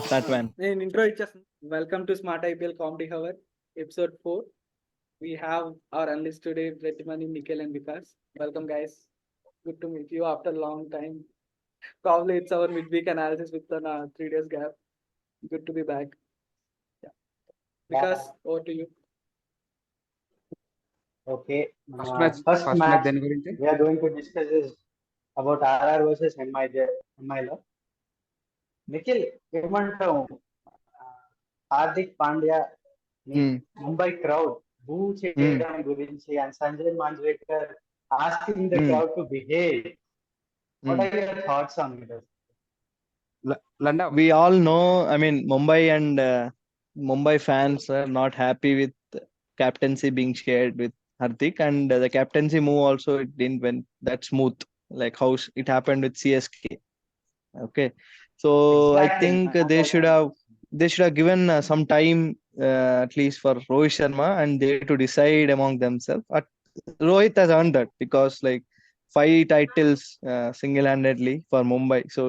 Start man. నేను intro ఇచ్చేస్తాను. Welcome to smart IPL comedy hour episode 4. We have our analyst today, Retimani, Nikhil and Vikas. Welcome guys. Good to meet you after a long time. Probably it's our midweek analysis with a 3 days gap. Good to be back. Yeah. Vikas, over to you. Okay. First match then గురించి we are going to discuss is about RR versus MI లో. నిఖిల్ ఏమంటావు? Hardik Pandya Mumbai crowd బూ చేయడం గురించి and Sanjay Manjrekar asking the crowd to behave. What are your thoughts on it? Landa, We all know, I mean, Mumbai and Mumbai fans are not happy with captaincy being shared with Hardik, and the captaincy move also it didn't went that smooth, like how it happened with CSK. Okay, so I Exactly. think they should have given some time at least for Rohit Sharma and they to decide among themselves. Rohit has earned that because like 5 titles single-handedly for Mumbai, so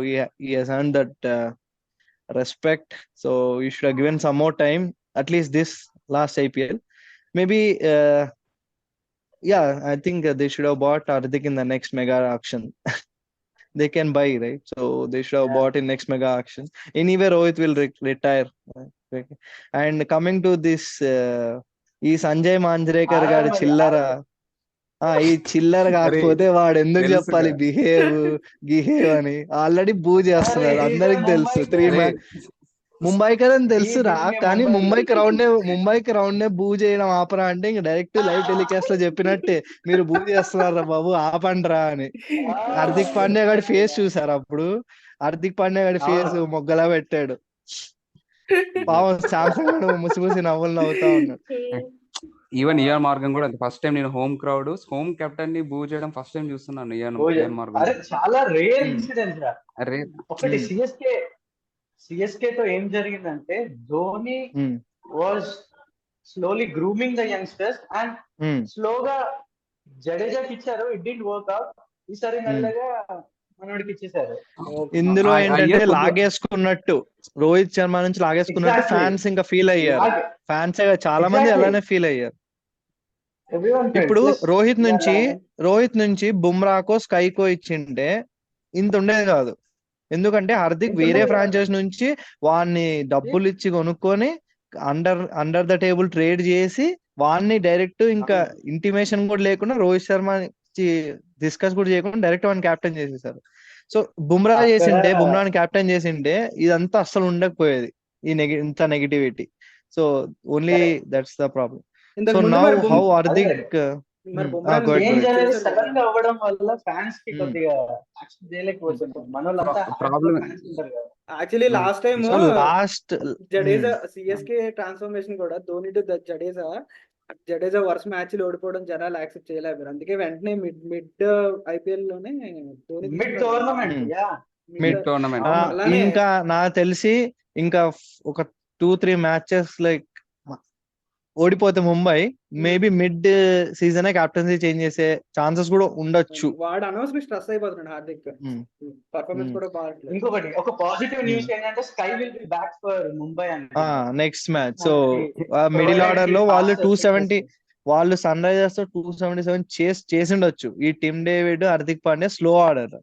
he has earned that respect. So you should have given some more time, at least this last IPL. Maybe yeah, I think they should have bought Hardik in the next mega auction. They can buy, right? So they should have bought in next mega auction. Anyway, Rohit will retire. Okay. And coming to this, ఈ సంజయ్ మాంజ్రేకర్ గారి చిల్లర ఈ చిల్లర కాకపోతే వాడు ఎందుకు చెప్పాలి behave అని ఆల్రెడీ బూ చేస్తున్నారు, అందరికి తెలుసు. 3 మ్యాచ్ ముంబై కదని తెలుసురా, కానీ ముంబై క్రౌడ్ నే బూ చేయడం ఆపరా అంటే ఇంక డైరెక్ట్ లైవ్ టెలికాస్ట్ లో చెప్పినట్టే మీరు బూ చేస్తున్నారా బాబు ఆపండ్రా అని. హార్దిక్ పాండ్యా గారి ఫేస్ చూసారు అప్పుడు? హార్దిక్ పాండ్యా గారి ఫేస్ మొగ్గలా పెట్టాడు. పాపం శాంసంగ్ గారు ముసి నవ్వులు నవ్వుతా ఉన్నాడు. ఈవెన్ ఇయర్ మార్గం కూడా ఫస్ట్ టైం నేను హోమ్ కెప్టెన్ ని బూ చేయడం ఫస్ట్ టైం చూస్తున్నాను. ఇయర్ మార్గం చాలా రేర్ ఇన్సిడెంట్ రా. అరే ఒకటి సిఎస్కే తో ఏం జరిగిందంటే Dhoni was slowly grooming the youngsters and స్లోగా జడేజాకి ఇచ్చారు. It did work out. ఈసారి మెల్లగా మనోడికి ఇచ్చేసారు. ఇందులో ఏంటంటే లాగేసుకున్నట్టు, రోహిత్ శర్మ నుంచి లాగేసుకున్నట్టు ఫ్యాన్స్ ఇంకా ఫీల్ అయ్యారు. ఫ్యాన్స్ చాలా మంది అలానే ఫీల్ అయ్యారు. ఇప్పుడు రోహిత్ నుంచి బుమ్రాకో స్కైకో ఇచ్చింటే ఇంత ఉండేది కాదు. ఎందుకంటే హార్దిక్ వేరే ఫ్రాంచైజ్ నుంచి వాడిని డబ్బులు ఇచ్చి కొనుక్కొని అండర్ ద టేబుల్ ట్రేడ్ చేసి వాడిని డైరెక్ట్ ఇంకా ఇంటిమేషన్ కూడా లేకుండా రోహిత్ శర్మ డిస్కస్ కూడా చేయకుండా డైరెక్ట్ వాడిని క్యాప్టెన్ చేసేసారు. సో బుమ్రాని క్యాప్టెన్ చేసింటే ఇదంతా అస్సలు ఉండకపోయేది, ఇంత negativity. So only that's the problem. So now how Hardik sudden గా అవ్వడం వల్ల ఫ్యాన్స్ కి కొద్దిగా చేయలేకపోతున్నారు. మనోళ్ళంతా actually last time Jadeja CSK transformation కూడా ధోని టు జడేజా వరుస మ్యాచ్లు ఓడిపోవడం జనాలు యాక్సెప్ట్ చేయలేరు. అందుకే వెంటనే మిడ్ ఐపీఎల్ లోనే మిడ్ టోర్నమెంట్ ఇంకా నాకు తెలిసి ఇంకా ఒక 2-3 మ్యాచెస్ లైక్ ఓడిపోతే Mumbai maybe mid season captaincy change చేసే ఛాన్సెస్ కూడా ఉండొచ్చు. వాడు అనవసరంగా స్ట్రెస్ అయిపోతున్నాడు హార్దిక్, పర్ఫార్మెన్స్ కూడా బాగుంటుంది. ఇంకొకటి ఒక పాజిటివ్ న్యూస్ ఏంటంటే SKY will be back for Mumbai next match. So middle order లో వాళ్ళు సన్ రైజర్స్ తో 277 చేసిండొచ్చు. ఈ Tim David, Hardik Pandya slow order.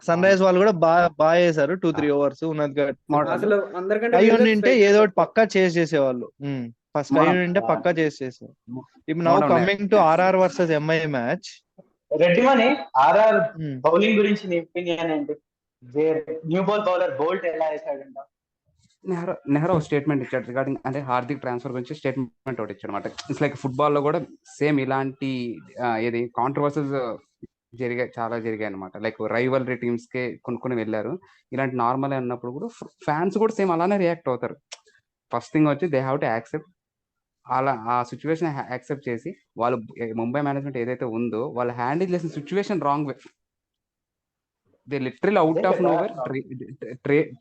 Sunrisers వాళ్ళు కూడా బాగా చేశారు. 2-3 ఓవర్స్ ఉన్నది. ఉంటే ఏదో ఒకటి పక్కా చేసేవాళ్ళు. ఫస్ట్ ఉంటే పక్కా చేసేసారు. ఇప్పుడు now coming to RR versus MI match. రెడ్డిమని ఆర్ఆర్ బౌలింగ్ గురించి నీ ఒపీనియన్ ఏంటి? న్యూ బాల్ బౌలర్ బోల్ట్ ఎలా వేసాడంట? నెహ్రూ స్టేట్మెంట్ ఇచ్చాడు రిగార్డింగ్ అంటే హార్దిక్ ట్రాన్స్ఫర్ గురించి స్టేట్మెంట్ ఒకటి ఇచ్చాడు అనమాట. ఇట్స్ లైక్ ఫుట్బాల్ లో కూడా సేమ్ ఇలాంటి ఏది కాంట్రవర్సీస్ చాలా జరిగాయి అనమాట. లైక్ రైవల్రీ టీమ్స్ కే కొనుక్కొని వెళ్ళారు. ఇలాంటి నార్మల్ అన్నప్పుడు కూడా ఫ్యాన్స్ కూడా సేమ్ అలానే రియాక్ట్ అవుతారు. ఫస్ట్ థింగ్ వచ్చి దే హ్యావ్ టు యాక్సెప్ట్, అలా ఆ సిచ్యువేషన్ యాక్సెప్ట్ చేసి వాళ్ళు ముంబై మేనేజ్మెంట్ ఏదైతే ఉందో వాళ్ళు హ్యాండిల్ చేసిన situation wrong way. They literal out of nowhere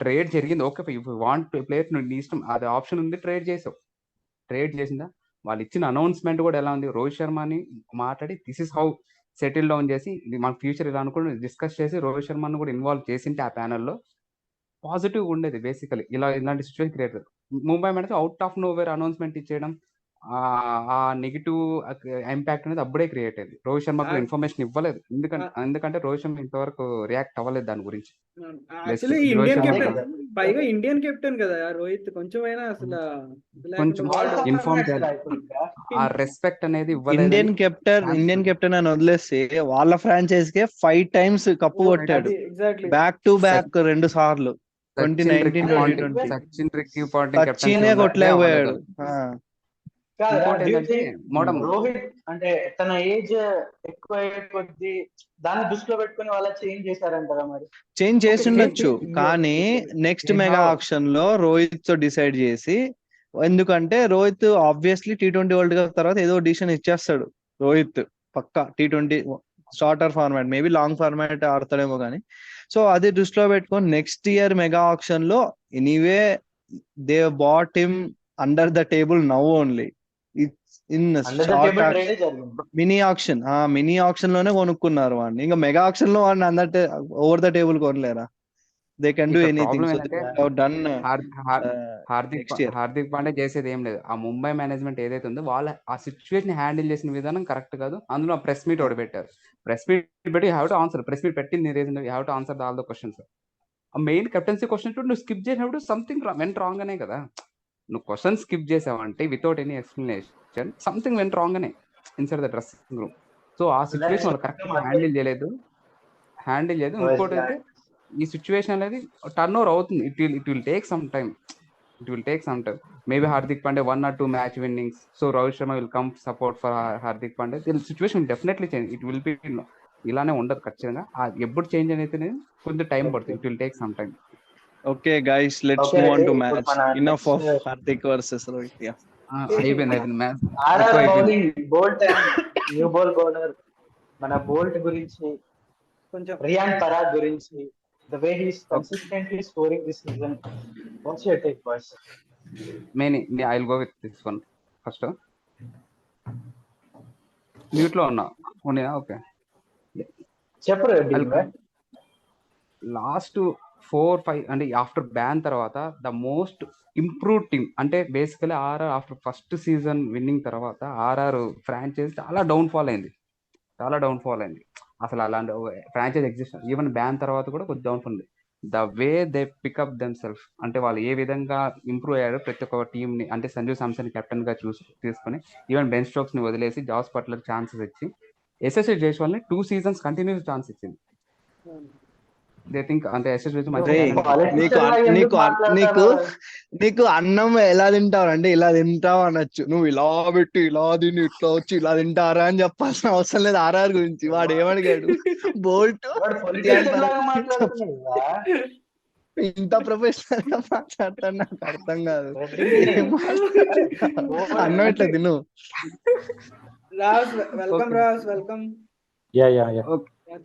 trade జరిగింది. ఓకే వాంట్ ప్లేయర్ నీ ఇష్టం, అది ఆప్షన్ ఉంది, ట్రేడ్ చేసిందా? వాళ్ళు ఇచ్చిన అనౌన్స్మెంట్ కూడా ఎలా ఉంది? రోహిత్ శర్మని మాట్లాడి this is how settle down చేసి మన ఫ్యూచర్ ఇలా అనుకుని డిస్కస్ చేసి రోహిత్ శర్మను కూడా ఇన్వాల్వ్ చేసింటే ఆ ప్యానల్లో పాజిటివ్ ఉండేది బేసికలీ. ఇలాంటి సిచ్యువేషన్ క్రియేట్ ముంబై అనేది అవుట్ ఆఫ్ నోవేర్ అనౌన్స్మెంట్ ఇచ్చేయడం, ఆ నెగిటివ్ ఇంపాక్ట్ అనేది అప్పుడే క్రియేట్ అయింది. రోహిత్ శర్మకు ఇన్ఫర్మేషన్ ఇవ్వలేదు, ఎందుకంటే రోహిత్ శర్మ ఇంతవరకు రియాక్ట్ అవ్వలేదు దాని గురించి. Actually Rohit Indian Sharma captain, పైగా ఇండియన్ కెప్టెన్ కదా రోహిత్, కొంచెమైనా అసలు కొంచెం ఇన్ఫార్మ్ చేయాలి, ఆ రెస్పెక్ట్ అనేది ఇవ్వలేదు. ఇండియన్ కెప్టెన్ అని వదిలేసి వాళ్ళ ఫ్రాంచైజ్ కే 5 times కప్పు కొట్టాడు, ఎగ్జాక్ట్లీ బ్యాక్ టు బ్యాక్ 2 సార్లు, 2019 2020. సచిన్, రిక్కీ పాంటింగ్ సచినే కొట్టలేకపోయాడు. ఇంకోటి ఏంటంటే రోహిత్ అంటే తన ఏజ్ ఎక్కువ అయ్యే కొద్దీ దాన్ని దృష్టిలో పెట్టుకుని వాళ్ళ చేంజ్ చేశారంటారా మరి? చేంజ్ చేస్తుండొచ్చు, కానీ నెక్స్ట్ మెగా ఆక్షన్ లో రోహిత్ తో డిసైడ్ చేసి, ఎందుకంటే Rohit obviously T20 world cup తర్వాత ఏదో డిసిషన్ ఇచ్చేస్తాడు. రోహిత్ పక్కా T20 shorter format, maybe long format ఆడతాడేమో కానీ. సో అది దృష్టిలో పెట్టుకొని నెక్స్ట్ ఇయర్ మెగా ఆక్షన్ లో anyway they bought him under the table now only. In mini auction లోనే కొనుక్కున్నారు వాడిని, ఇంకా మెగా ఆక్షన్ లో వాడిని అందరు ఓవర్ ద టేబుల్ కొనలేరా? They can do anything. So they have done Hardik Pandya చేసేది ఏం లేదు. ఆ ముంబై మేనేజ్మెంట్ ఏదైతే ఉందో వాళ్ళ ఆ సిచ్యువేషన్ హ్యాండిల్ చేసిన విధానం కరెక్ట్ కాదు. అందులో ప్రెస్ మీట్ ఒకటి పెట్టారు. ప్రెస్ మీట్ పెట్టి have to answer, press meet పెట్టింది reason have to answer all the questions. ఆ మెయిన్ కెప్టెన్సీ క్వశ్చన్స్ నువ్వు స్కిప్ చేసినప్పుడు సంథింగ్ వెంట్ రాంగ్ అనే కదా. నువ్వు క్వశ్చన్ స్కిప్ చేసావంటే without any explanation something went wrong అనే inside the dressing room. So ఆ సిచ్యువేషన్ వాళ్ళు కరెక్ట్ హ్యాండిల్ చేయలేదు. ఇంకోటి అయితే ఈ సిచ్యువేషన్ అనేది టర్న్ ఓవర్ అవుతుంది. It will take some time. Maybe Hardik Pandey 1 or 2 match winnings, so Rohit Sharma will come support for Hardik Pandey. Situation definitely change. It will be ఇలానే ఉండదు ఖచ్చితంగా. ఎప్పుడు చేంజ్ అనేది కొంచెం టైం పడుతుంది. It will take some time. Okay guys, let's move on to match. Enough of Hardik versus Rohit. Yeah. అయిపోయింది match. RR bowling, Boult and new ball bowler మన Boult గురించి, కొంచెం రియాన్ పరాగ్ గురించి, the way he's consistently scoring this season, what's your take, boys? I'll go with this one first. Mute లో ఉన్నా. Okay చెప్పరు. Last 4-5 అంటే after ban తర్వాత the most improved team అంటే basically RR after first season winning తర్వాత RR franchise చాలా down fall అయింది. అసలు అలాంటి ఫ్రాంచైజ్ ఎగ్జిస్ట్ ఈవెన్ బ్యాన్ తర్వాత కూడా కొద్ది డౌన్ ఫాల్ ఉంది. The way they pickup them self అంటే వాళ్ళు ఏ విధంగా ఇంప్రూవ్ అయ్యారు ప్రతి ఒక్క టీమ్ ని. అంటే సంజు శాంసన్ కెప్టెన్ గా తీసుకొని ఈవెన్ బెన్ స్టోక్స్ ని వదిలేసి జాస్ బట్లర్ ఛాన్సెస్ ఇచ్చి ఎస్ఎస్సి జైస్వాల్ ని 2 seasons కంటిన్యూస్ ఛాన్స్ ఇచ్చింది. దే థింక్ అంటే నీకు అన్నం ఎలా తింటావు అంటే ఇలా తింటావు అనొచ్చు, నువ్వు ఇలా పెట్టి ఇలా తిని ఇట్లా వచ్చి ఇలా తింటారా అని చెప్పాల్సిన అవసరం లేదు. ఆర్ఆర్ గురించి వాడు ఏమడిగాడు, బోల్ట్ ఇంత ప్రొఫెషనల్ గా మాట్లాడతాను, నాకు అర్థం కాదు. అన్నం ఇట్లా తిను. Raj, welcome Raj, welcome.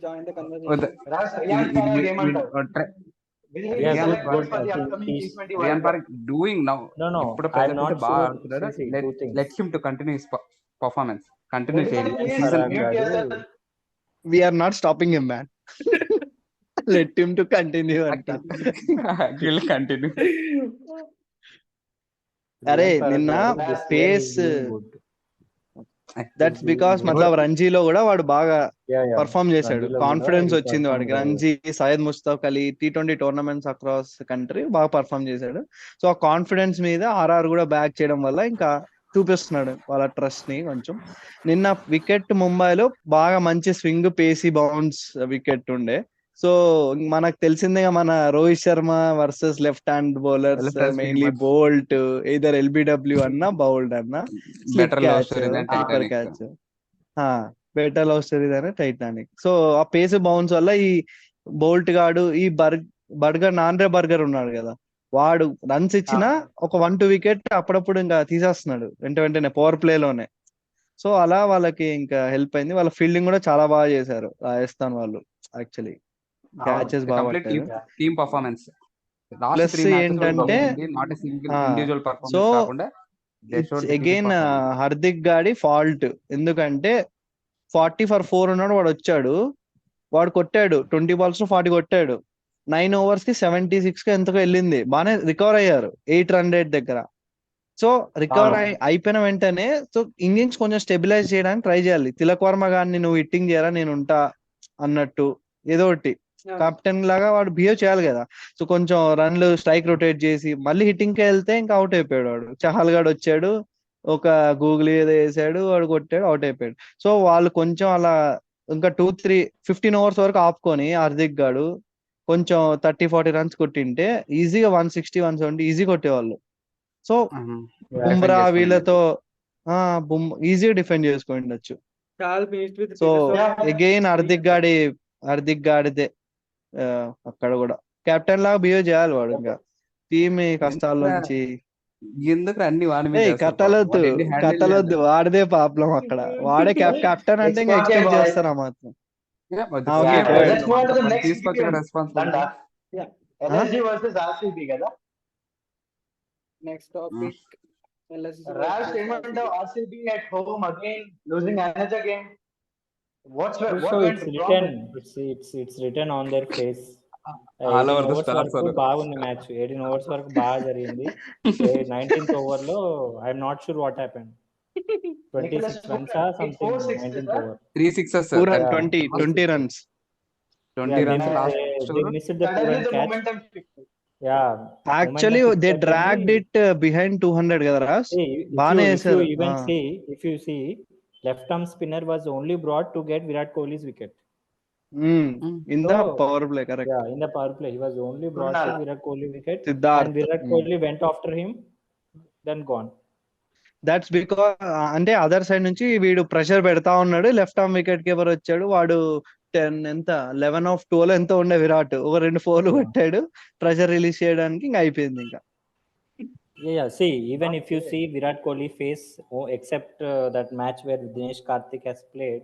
Join the conversation. Ryan Parag doing now. No. I'm not sure. Let him to continue his performance. Continue We are not stopping him, man. Let him to continue. He'll continue. అరే నిన్న face that's because మతలబ్ రంజీలో కూడా వాడు బాగా perform చేశాడు, confidence వచ్చింది వాడికి. Ranji, Syed Mustaf Ali T20 tournaments across country బాగా perform చేశాడు. సో ఆ కాన్ఫిడెన్స్ మీద ఆర్ఆర్ కూడా బ్యాక్ చేయడం వల్ల ఇంకా చూపిస్తున్నాడు వాళ్ళ ట్రస్ట్ ని కొంచెం. నిన్న వికెట్ ముంబైలో బాగా మంచి స్వింగ్, పేసీ బౌన్స్ వికెట్ ఉండే. సో మనకు తెలిసిందేగా మన Rohit Sharma versus left hand bowlers, mainly Boult either LBW అన్నా బౌల్డ్ అన్నా బెటర్ లవ్ స్టోరీ దానే టైటానిక్. సో ఆ పేస్ బౌన్స్ వల్ల ఈ బోల్ట్ గాడు, ఈ బర్గర్ నాండ్రే బర్గర్ ఉన్నాడు కదా, వాడు రన్స్ ఇచ్చినా ఒక 1-2 వికెట్ అప్పుడప్పుడు ఇంకా తీసేస్తున్నాడు వెంటనే పవర్ ప్లే లోనే. సో అలా వాళ్ళకి ఇంకా హెల్ప్ అయింది. వాళ్ళ ఫీల్డింగ్ కూడా చాలా బాగా చేశారు రాజస్థాన్ వాళ్ళు. యాక్చువల్లీ క్యాచెస్ బాగా టీమ్ పర్ఫార్మెన్స్ ప్లస్ ఏంటంటే సో అగైన్ హార్దిక్ గాడి ఫాల్ట్. ఎందుకంటే 40 for 4 ఉన్నాడు, వాడు వచ్చాడు, వాడు కొట్టాడు 20 balls లో 40 కొట్టాడు. 9 overs కి 76 కి ఎంతకో వెళ్ళింది, బాగానే రికవర్ అయ్యారు 800 దగ్గర. సో రికవర్ అయిపోయిన వెంటనే సో ఇన్నింగ్స్ కొంచెం స్టెబిలైజ్ చేయడానికి ట్రై చేయాలి. తిలక్ వర్మ గారిని నువ్వు హిట్టింగ్ చేయరా నేను ఉంటా అన్నట్టు ఏదో ఒకటి కెప్టెన్ లాగా వాడు బిహేవ్ చేయాలి కదా. సో కొంచెం రన్లు స్ట్రైక్ రొటేట్ చేసి మళ్ళీ హిట్టింగ్ కి వెళ్తే ఇంకా అవుట్ అయిపోయాడు వాడు. చహల్ గాడు వచ్చాడు, ఒక గూగుల్ ఏదో వేసాడు, వాడు కొట్టాడు, అవుట్ అయిపోయాడు. సో వాళ్ళు కొంచెం అలా ఇంకా 15 ఓవర్స్ వరకు ఆపుకొని హార్దిక్ గాడు కొంచెం 30-40 రన్స్ కొట్టింటే ఈజీగా 160-170 ఈజీ కొట్టేవాళ్ళు. సో బుమ్రా వీళ్ళతో ఈజీగా డిఫెండ్ చేసుకొని ఉండొచ్చు. చాలా finished with so again Hardik గాడిదే అక్కడ కూడా కెప్టెన్ లాగా బిహేవ్ చేయాలి వాడు. ఇంకా టీమ్ కష్టాల నుంచి ఎందుకు అన్ని వాడి మీద కథలొద్దు వాడిదే ప్రాబ్లం అక్కడ. వాడే కెప్టెన్ అంటే ఇంకా ఎక్స్పెక్ట్ చేస్తారా మాత్రం. తీసుకొచ్చిన రెస్పాన్సిబిలిటీ. LSG వర్సెస్ RCB కదా. నెక్స్ట్ టాపిక్ Raj, ఏమంటావు? RCB at home again losing another game. What So went it's wrong? it's written on their face. All over the 18 stars overs వరకు బాగుంది match. 18 overs వరకు బాగా జరిగింది. 19th over లో I'm not sure what happen. 26 runs or something. 19th over 3 sixes, పూరా Yeah. 20 runs. 20 runs last they missed the Suddenly Puran the catch. momentum shifted. Yeah. Actually momentum they shifted dragged అని- it behind 200 కదా Ross. See, బానే if you వేశారు. even if you see, left arm spinner was only brought to get Virat Kohli's wicket. In the So, power play correct. Yeah, in the power play, he was only brought to Krunal. Virat Kohli wicket, Siddharth. and Virat Kohli went after him, then gone. That's because అంటే other side నుంచి వీడు pressure పెడతా ఉన్నాడు. Left arm wicket keeper వచ్చాడు, వాడు 11/12 ఎంతో ఉండే విరాట్ ఒక 2 4 కొట్టాడు ప్రెషర్ రిలీజ్ చేయడానికి. ఇంకా అయిపోయింది ఇంకా. Yeah. See, even if you see Virat Kohli face, except that match where Dinesh Karthik has played,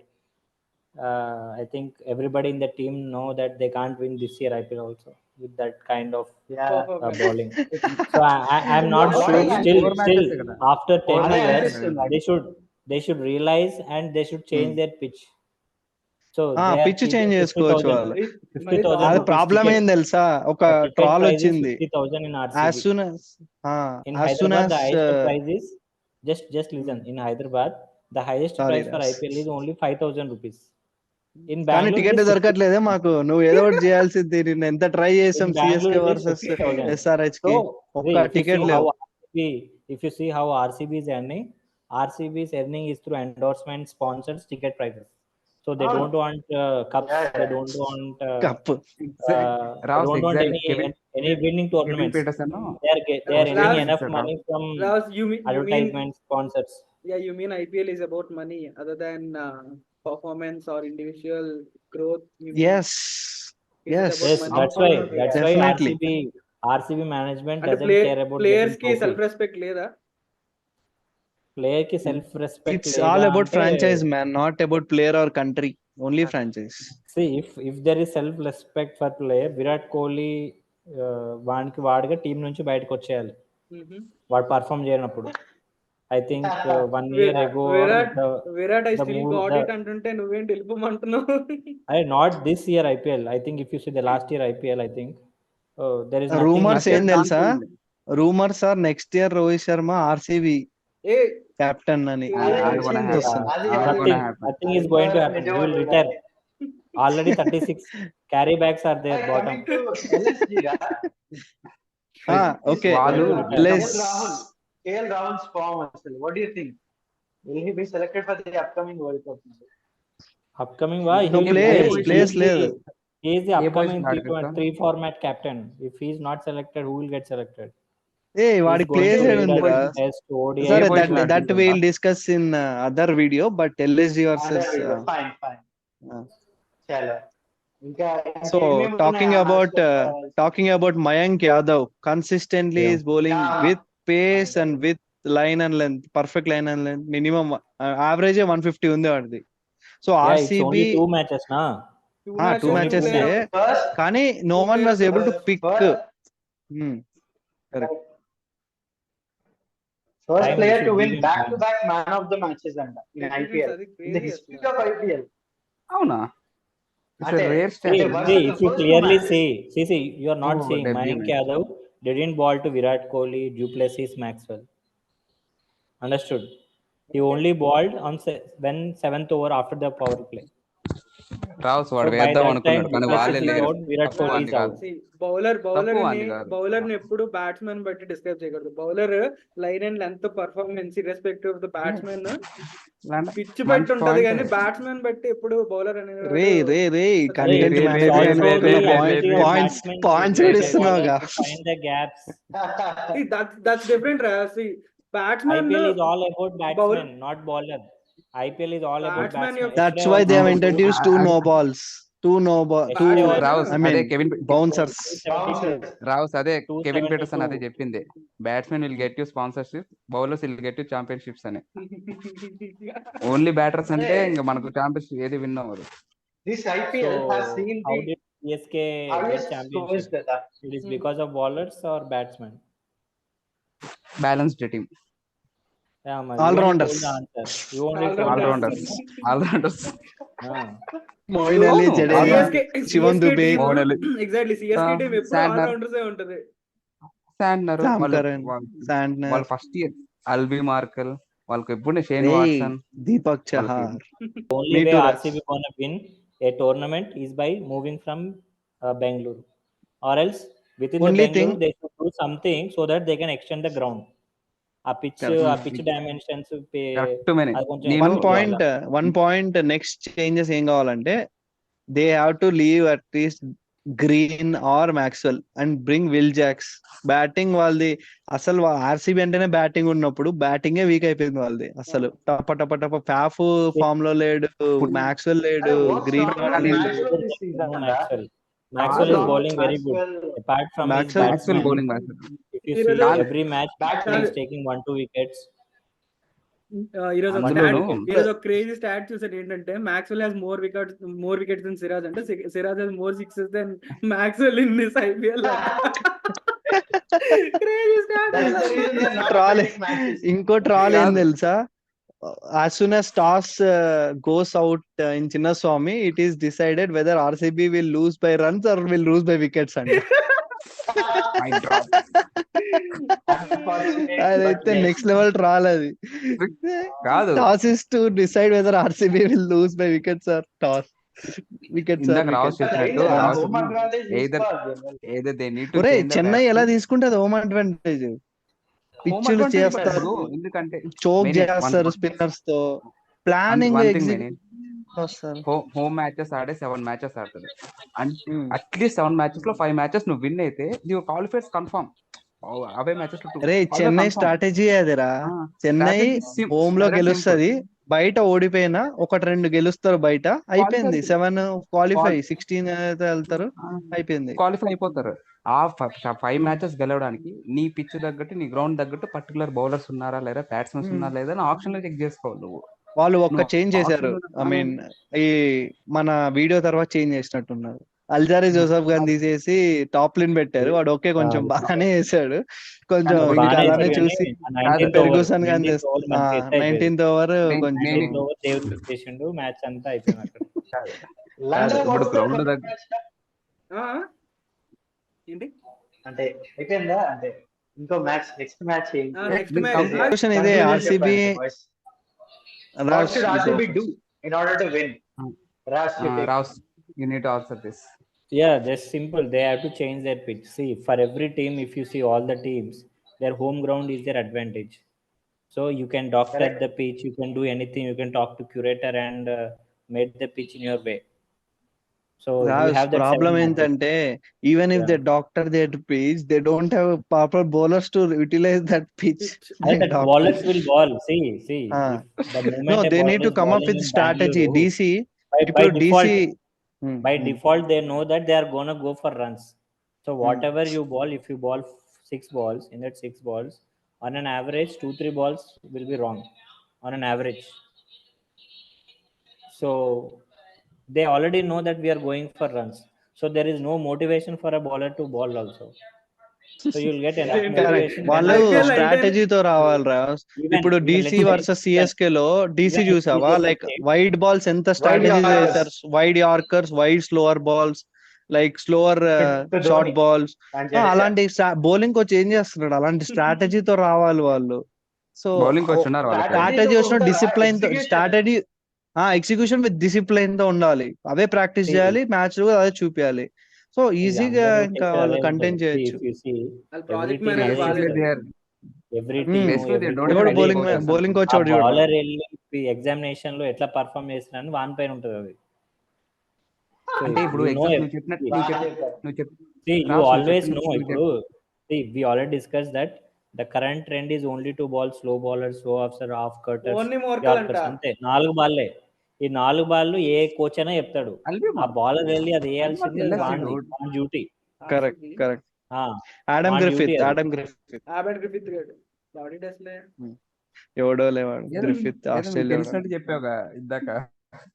I think everybody in the team know that they can't win this year IPL also with that kind of bowling. So I'm not What sure. is Still, matches kada. after 10 Four years, matches. they should realize and they should change their pitch. So pitch change చేసుకోవచ్చు వాళ్ళు. 50,000 అది rupees problem ticket. ఏం తెలుసా, ఒక The ticket troll price is వచ్చింది. 50,000 in as RCB. soon as In as soon Hyderabad, as the highest price is just listen. In Hyderabad, the highest Sorry, price for Ras. IPL is only 5,000 rupees. In కానీ Bangalore, ticket it is దొరకట్లేదే మాకు. నువ్వు ఏదో ఒకటి చేయాల్సింది. నేను ఎంత try చేసాం in Bangalore CSK it is versus 50,000. SRH కి, So, ఒక్క if you టికెట్ see లేవు. if you see how RCB is earning, RCB is earning is through endorsement, sponsors, ticket prices. So they don't want cups. They don't want cup. they Rouse, don't want exactly. any winning Kevin tournaments. Peterson, no? They are earning Raj, enough money from Raj, you mean advertisement sponsors. you mean IPL is about money other than performance or individual growth? You mean yes is it yes about Yes, money? that's why Definitely. RCB management అంటే doesn't care about players getting కి trophy. Self respect లేదా? Player ki self respect it's all about ante, franchise man, not about player or country, only franchise. see if there is self respect for player, Virat Kohli వానికి వాడిగా team నుంచి బయటకు వచ్చేయాలి వాడు perform చేయనప్పుడు. I think 1 year ago Virat I the still move- got the- it అంటుంటే నువ్వేంటి వెళ్ళిపోమంటున్నావు? not this year IPL. I think if you see the last year IPL, I think there is nothing. Rumours ఏం Nothing తెలుసా, dancing. Rumours are next year Rohit Sharma RCB ఏ captain అని. అది కూడా nothing is going to happen. He will retire. Already 36 carry bags are there bottom. Okay వాళ్ళు KL Rahul's form అసలు. What do you think? Will he be selected for the upcoming World Cup? Upcoming why No he players లేదు. He is the upcoming position 3 format captain. If he is not selected, who will get selected? ఏ వాడికి He's going place to ఏడు lead ఉందిరా. us Test, ODI. సరే position that ఆడుతుందా? Will discuss in other video, but LSG versus. Fine. చలో ఇంకా so talking about Mayank Yadav, consistently is bowling with pace and with line and length, perfect line and length. Minimum average 150 ఉంది వాడిది. So Yeah, it's RCB only 2 matches, na? 2 matches కానీ no one was able to pick. First Time player should to win give him back-to-back man of the matches అంట in IPL. అది In the crazy history of IPL. అవునా? It's a అంటే rare See, stat. versus if you first clearly match. see, you are not Oh, seeing debut Mayank match. Yadav didn't ball to Virat Kohli, Duplessis, Maxwell. Understood? He only bowled on when 7th over after the power play. Rao's So వాడు by వేద్దాం that time, అనుకున్నాడు కానీ వాళ్ళే Duplessis is లేరు. out, Virat తప్పు Kohli వాంది is కాదు. out. Bowler తప్పు వాంది కాదు. బౌలర్ ని ఎప్పుడు బ్యాట్స్మెన్ బట్టి డిస్క్రైబ్ చేయకూడదు. Bowler line and length performance irrespective of the batsmen pitch బట్టి మంచి ఉంటది పాయింట్ కానీ బ్యాట్స్మెన్ బట్టి ఎప్పుడు బౌలర్ రే కంటెంట్ It's మేనేజర్ also అనుకున్న the point ability of points batsmen points to కూడా play ఇస్తున్నావుగా. bowlers to find the gaps. That's different రా. Batsmen IPL is all about batsmen, not bowler. IPL is all about Batsman, batsmen. That's why they have introduced two no balls, two Yesterday Rao's I అదే mean Kevin bouncers. 272. Rao's అదే Kevin 272. Pietersen అదే చెప్పింది. Batsmen will get you sponsorship, bowlers will get you championships అని. Only batters అంటే ఇంకా మనకు championship ఏది win అవ్వరు. This IPL has So seen how the did CSK get highest scores championship? కదా. It is because of bowlers or batsmen? Balanced team, Yeah, man. All You only rounders. told the answer. You only All told the rounders. answer. Allrounders. Ah. Moeen Ali, అవును, Jadeja, Shivam Dube, exactly CSK team ఎప్పుడు all rounders ఉంటది. Santner Sam వాళ్ళు Curran, Santner, వాళ్ళ first year Albie Morkel వాళ్ళకి ఎప్పుడు Shane రేయ్, Watson Deepak Chahar. Only Me way too, Raj. RCB gonna win a tournament is by moving from Bangalore, or else within Only the Bangalore thing- they should do something so that they can extend the ground. ఆ pitch dimensions correct మేనే. అది కొంచెం నేను one point next changes ఏం కావాలంటే they have to leave at least Green or Maxwell and bring Will Jacks. Batting వాళ్ళది అసలు RCB అంటేనే బ్యాటింగ్ ఉన్నప్పుడు బ్యాటింగే వీక్ అయిపోయింది వాళ్ళది. అసలు టప టప టప ఫ్యాఫ్ ఫామ్ లో లేడు, మ్యాక్స్వెల్ లేడు, green Maxwell is bowling very good. Apart from his Maxwell batsman, bowling if you see every match, Maxwell is taking 1-2 wickets. ఈరోజు అందులోనూ ఒక క్రేజీ స్టాట్ చూసాను ఏంటంటే Maxwell has more wickets then Siraj అంటే Siraj has more sixes then Maxwell in this IPL. Crazy stat. Troll ఇంకో troll ఏం తెలుసా? As soon as toss goes out in Chinnaswamy, it is decided whether RCB will lose by runs or will lose by wickets. And అదైతే next level troll అది. కాదు, toss is to decide whether RCB will lose by wickets or toss wickets. ఇందాక రావు చెప్పినట్టు ఏదో they need to ఒరే change the Chennai ఎలా తీసుకుంటది home advantage? పిచ్చులు చేస్తారు, ఎందుకంటే చోక్ చేస్తారు స్పిన్నర్స్ తో, ప్లానింగ్ హోమ్ మ్యాచెస్ ఆడే 7 మ్యాచెస్ ఆడుతుంది. అట్లీస్ట్ 7 మ్యాచెస్ లో 5 మ్యాచెస్ నువ్వు విన్ అయితే నీవు క్వాలిఫైర్స్ కన్ఫర్మ్. అవే మ్యాచెస్ రే చెన్నై స్ట్రాటజీ అదిరా. చెన్నై హోమ్ లో గెలుస్తుంది, బయట ఓడిపోయినా 1-2 గెలుస్తారు, బయట అయిపోయింది. 7 క్వాలిఫై, 16 వెళ్తారు, అయిపోయింది, క్వాలిఫై అయిపోతారు. ఆ 5 మ్యాచెస్ గెలవడానికి నీ పిచ్ తగ్గట్టు, నీ గ్రౌండ్ తగ్గట్టు పర్టికులర్ బౌలర్స్ ఉన్నారా లేదా, బ్యాట్స్మెన్స్ ఉన్నారా లేదా అని ఆప్షన్ లో చెక్ చేసుకోవాలి నువ్వు. వాళ్ళు ఒక్క చేంజ్ చేశారు. ఐ మీన్ ఈ మన వీడియో తర్వాత చేంజ్ చేసినట్టున్నారు. అల్జారీ జోసఫ్ గాని తీసేసి టాప్ లిన్ పెట్టారు. వాడు ఓకే కొంచెం బాగానే వేసాడు, కొంచెం ఇంకా అలానే చూసి ఫెర్గూసన్ గాని 19th ఓవర్ కొంచెం మ్యాచ్ అంతా అయిపోయింది అక్కడ. ఇప్పుడు గ్రౌండ్ ఏంటి అంటే అయిపోయిందా? అంటే ఇంకో మ్యాచ్, నెక్స్ట్ మ్యాచ్ క్వశ్చన్ ఇదే. RCB what should RCB do in order to win? Raj, you need to answer this. Yeah, that's simple. They have to change their pitch. See, for every team, if you see all the teams, their home ground is their advantage. So you can doctor the pitch, you can do anything, you can talk to curator and make the pitch in your way. So you have that problem ఏంటంటే even if they doctor their pitch, they don't have proper bowlers to utilize that pitch. And the bowlers will ball. See. The moment no, they need to come up with strategy. DC by default they know that they are gonna go for runs. So whatever you ball, if you ball 6 balls, in that 6 balls, on an average 2-3 balls will be wrong on an average. So they already know that we are going for runs. So there is no motivation for a bowler to ball also. So you'll get enough Correct. motivation. వాళ్ళు IPL అంటే- స్ట్రాటజీతో రావాలిరా. Even- ఇప్పుడు even DC let's say- versus CSK లో DC even చూసావా? if like they- wide balls ఎంత strategy Yorkers. చేశారు, wide yorkers, wide slower balls, like slower Fifth short Dhoni. Balls. And Jadeja. అలాంటి bowling coach ఏం చేస్తున్నాడు? అలాంటి స్ట్రాటజీతో రావాలి వాళ్ళు. సో బౌలింగ్ కోచ్ ఉన్నారు వాళ్ళకి. స్ట్రాటజీ వచ్చిన ఉండాలా? డిసిప్లైన్ తో, Execution. Strategy execution with discipline తో ఉండాలి. అవే ప్రాక్టీస్ See. చేయాలి, మ్యాచ్ లో అదే చూపించాలి. సో ఈజీగా అందరూ ఇంకా చేసేది వాళ్ళు అదే కంటైన్ ఉంటుంది. చేయొచ్చు. If you see, వాళ్ళ project every team manage has బాగాలేదు. Basically, they are every Hmm. team, Basically, they every don't team have ఎవడు any bowling coaches. Bowling coach ఆ ఎవడు చూడు. బౌలర్ వెళ్ళి ఎగ్జామినేషన్ లో ఎట్లా పర్ఫామ్ చేస్తున్నారని వాన్ పైన ఉంటుంది అది. So అంటే ఇప్పుడు you know ఎగ్జాంపుల్ every- నువ్వు చెప్పినట్టు See, you Raj, always you know. చెప్పిన- ఇప్పుడు see, we already discussed that the current trend is only to ball slow ballers, slow offs, off cutters, only మోర్కల్ అంట. yorkers అంతే. 4 బాల్లే. ఈ 4 బాళ్ళు ఏ coach అయినా చెప్తాడు. ఆ బౌలర్ వెళ్ళి అది వేయాల్సింది వెళ్ళాల్సింది. Vaughan duty. Correct correct. ఆ ఆడమ్ వాన్ గ్రిఫిత్, duty అది. ఆడమ్ గ్రిఫిత్ ఆబెడ్ గ్రిఫిత్ గాడు బాడీ టెస్ట్ లే. ఎవడో లేవాడు. ఏదో గ్రిఫిత్ ఏదో నీకు ఆస్ట్రేలియా. తెలిసినట్టు చెప్పావుగా ఇందాక.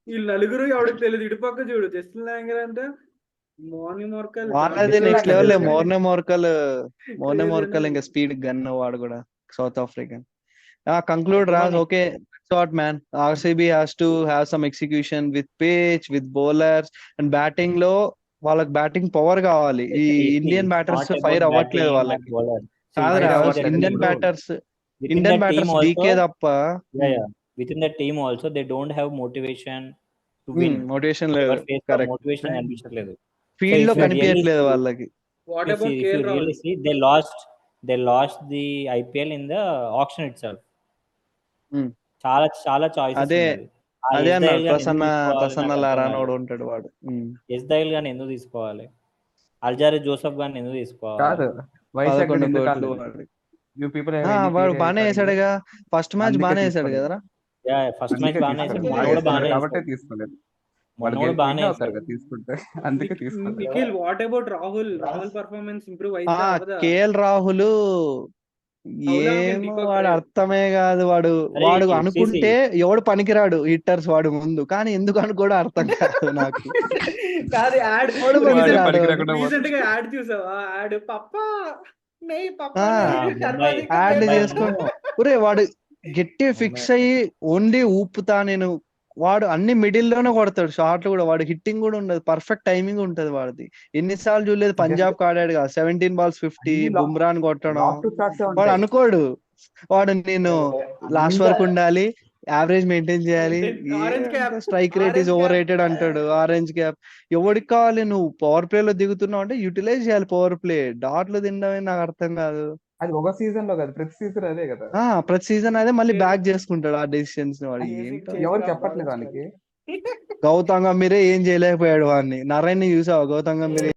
ఈ నలుగురు ఎవరికి తెలియదు. ఇటుపక్క చూడు జస్ట్ లాంగర్ అంటే మోర్నీ మోర్కల్. వాళ్ళది నెక్స్ట్ లెవెల్. మోర్నే మోర్కల్ Crazy ఇంకా ఉంది. స్పీడ్ గన్ వాడు కూడా, south African. Conclude Raj. Okay, short man. RCB has to have some execution with pitch, with bowlers and batting లో వాళ్ళకి బ్యాటింగ్ పవర్ కావాలి. ఈ ఇండియన్ బ్యాటర్స్ ఫైర్ అవ్వట్లేదు వాళ్ళకి. కాదురా, ఇండియన్ బ్యాటర్స్ డీకే తప్ప Within the team also they don't have motivation to win. Motivation Their లేదు. face లో కరెక్ట్. motivation కనిపించట్లేదు. ఫీల్డ్ లో if you కనిపించట్లేదు really- వాళ్ళకి. What If about you KL really Rahul? see, they lost the IPL in the auction itself. Hmm. చాలా choices అదే అదే అన్నాడు ప్రసన్న లారా తీసుకోవాలి. నోడు ఉంటాడు వాడు. ఎస్దైల్ గాని ఎందుకు తీసుకోవాలి? అల్జారి జోసఫ్ గాని ఎందుకు తీసుకోవాలి? కాదు వైశాఖ్ 11 ఎందుకు కోట్లు కాలేదు? వాడు. You people have ఆ, any వాడు clear బానే idea? వేసాడుగా. ఫస్ట్ మ్యాచ్ అందుకే బానే వేసాడు తీసుకోలేదు. కదరా. ఫస్ట్ మ్యాచ్ అందుకే బాగానే వేసాడు. తీసుకోలేదు. మొన్న కూడా బాగానే కాబట్టే వేసాడు. తీసుకోలేదు. మొన్న వాళ్ళు కూడా బాగానే win అవుతారు వేసాడు. కదా తీసుకుంటే. అందుకే తీసుకోలేదు. Nikhil what about Rahul? Rahul performance improve అయితే అవదా? కేఎల్ రాహుల్ అవునా, ఏమో Peacock వాడు Ray. అర్థమే కాదు. వాడు అరే, వాడు see, అనుకుంటే ఎవడు పనికిరాడు హిట్టర్స్ వాడు ముందు. కానీ ఎందుకు అని కూడా అర్థం కాదు నాకు. కాదు యాడ్ వాడు వాడే పనికిరాడు. పనికిరాకుండా రీసెంట్ గా యాడ్ చూసావా? యాడ్ పప్పా నెయ్ పప్పా ఆ, నెయ్ ముంబై- యాడ్లు ముంబై చేసుకో. ఒరే వాడు గట్టి ఫిక్స్ అయ్యి ఉండి ఊపుతా నేను. వాడు అన్ని మిడిల్ లోనే కొడతాడు షాట్లు కూడా. వాడు హిట్టింగ్ కూడా ఉండదు. పర్ఫెక్ట్ టైమింగ్ ఉంటది వాడిది. ఎన్నిసార్లు చూడలేదు. పంజాబ్ ఆడాడు కదా, 17 balls 50, బుమ్రాన్ కొట్టడం. Lock to shots ఏ వాడు ఉంటాయి. అనుకోడు. వాడు నేను లాస్ట్ వరకు ఉండాలి, యావరేజ్ మెయింటైన్ చేయాలి, Orange cap. Strike rate is Orange over cap. Rated అంటాడు. ఆరెంజ్ క్యాప్ ఎవరికి కావాలి? నువ్వు పవర్ ప్లే లో దిగుతున్నావు అంటే యూటిలైజ్ చేయాలి పవర్ ప్లే. డాట్లు తినడమే నాకు అర్థం కాదు. అది ఒక సీజన్ లో కదా, ప్రతి సీజన్ అదే కదా. ప్రతి సీజన్ అదే మళ్ళీ బ్యాక్ చేసుకుంటాడు ఆ డెసిషన్స్ ని. వాడు Chasing, ఏంటో. chasing. ఎవరు చెప్పట్లేదు వానికి. గౌతమ్ గంభీరే ఏం చేయలేకపోయాడు వాడిని. నరైన్ ని చూసావా? గౌతమ్ గంభీర్